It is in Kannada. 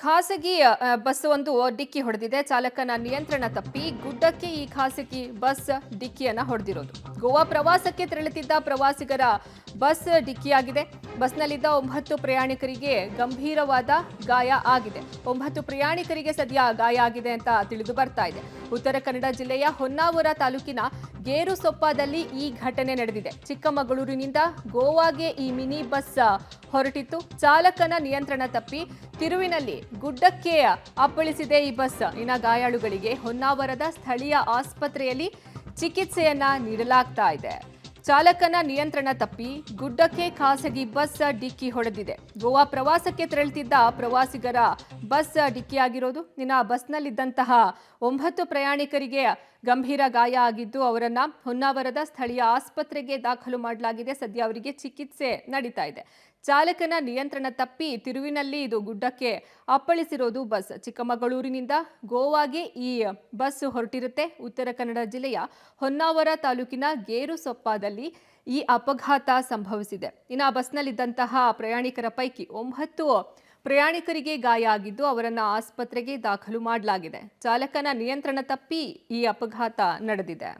ಖಾಸಗಿ ಬಸ್ ಒಂದು ಡಿಕ್ಕಿ ಹೊಡೆದಿದೆ. ಚಾಲಕನ ನಿಯಂತ್ರಣ ತಪ್ಪಿ ಗುಡ್ಡಕ್ಕೆ ಈ ಖಾಸಗಿ ಬಸ್ ಡಿಕ್ಕಿಯನ್ನ ಹೊಡೆದಿರೋದು. ಗೋವಾ ಪ್ರವಾಸಕ್ಕೆ ತೆರಳುತ್ತಿದ್ದ ಪ್ರವಾಸಿಗರ ಬಸ್ ಡಿಕ್ಕಿಯಾಗಿದೆ. ಬಸ್ನಲ್ಲಿದ್ದ 9 ಪ್ರಯಾಣಿಕರಿಗೆ ಗಂಭೀರವಾದ ಗಾಯ ಆಗಿದೆ. 9 ಪ್ರಯಾಣಿಕರಿಗೆ ಸದ್ಯ ಗಾಯ ಆಗಿದೆ ಅಂತ ತಿಳಿದು ಬರ್ತಾ ಇದೆ. ಉತ್ತರ ಕನ್ನಡ ಜಿಲ್ಲೆಯ ಹೊನ್ನಾವರ ತಾಲೂಕಿನ ಗೇರುಸೊಪ್ಪದಲ್ಲಿ ಈ ಘಟನೆ ನಡೆದಿದೆ. ಚಿಕ್ಕಮಗಳೂರಿನಿಂದ ಗೋವಾಗೆ ಈ ಮಿನಿ ಬಸ್ ಹೊರಟಿತ್ತು. ಚಾಲಕನ ನಿಯಂತ್ರಣ ತಪ್ಪಿ ತಿರುವಿನಲ್ಲಿ ಗುಡ್ಡಕ್ಕೆ ಅಪ್ಪಳಿಸಿದೆ ಈ ಬಸ್. ಇನ್ನು ಗಾಯಾಳುಗಳಿಗೆ ಹೊನ್ನಾವರದ ಸ್ಥಳೀಯ ಆಸ್ಪತ್ರೆಯಲ್ಲಿ ಚಿಕಿತ್ಸೆಯನ್ನ ನೀಡಲಾಗ್ತಾ ಇದೆ. ಚಾಲಕನ ನಿಯಂತ್ರಣ ತಪ್ಪಿ ಗುಡ್ಡಕ್ಕೆ ಖಾಸಗಿ ಬಸ್ ಡಿಕ್ಕಿ ಹೊಡೆದಿದೆ. ಗೋವಾ ಪ್ರವಾಸಕ್ಕೆ ತೆರಳುತ್ತಿದ್ದ ಪ್ರವಾಸಿಗರ ಬಸ್ ಡಿಕ್ಕಿಯಾಗಿರೋದು. ಇನ್ನು ಬಸ್ನಲ್ಲಿದ್ದಂತಹ 9 ಪ್ರಯಾಣಿಕರಿಗೆ ಗಂಭೀರ ಗಾಯ ಆಗಿದ್ದು ಅವರನ್ನ ಹೊನ್ನಾವರದ ಸ್ಥಳೀಯ ಆಸ್ಪತ್ರೆಗೆ ದಾಖಲು ಮಾಡಲಾಗಿದೆ. ಸದ್ಯ ಅವರಿಗೆ ಚಿಕಿತ್ಸೆ ನಡೀತಾ ಇದೆ. ಚಾಲಕನ ನಿಯಂತ್ರಣ ತಪ್ಪಿ ತಿರುವಿನಲ್ಲಿ ಇದು ಗುಡ್ಡಕ್ಕೆ ಅಪ್ಪಳಿಸಿರೋದು ಬಸ್. ಚಿಕ್ಕಮಗಳೂರಿನಿಂದ ಗೋವಾಗೆ ಈ ಬಸ್ ಹೊರಟಿರುತ್ತೆ. ಉತ್ತರ ಕನ್ನಡ ಜಿಲ್ಲೆಯ ಹೊನ್ನಾವರ ತಾಲೂಕಿನ ಗೇರುಸೊಪ್ಪದಲ್ಲಿ ಈ ಅಪಘಾತ ಸಂಭವಿಸಿದೆ. ಇನ್ನು ಬಸ್ನಲ್ಲಿದ್ದಂತಹ ಪ್ರಯಾಣಿಕರ ಪೈಕಿ 9 ಪ್ರಯಾಣಿಕರಿಗೆ ಗಾಯ ಆಗಿದ್ದು ಅವರನ್ನ ಆಸ್ಪತ್ರೆಗೆ ದಾಖಲು ಮಾಡಲಾಗಿದೆ. ಚಾಲಕನ ನಿಯಂತ್ರಣ ತಪ್ಪಿ ಈ ಅಪಘಾತ ನಡೆದಿದೆ.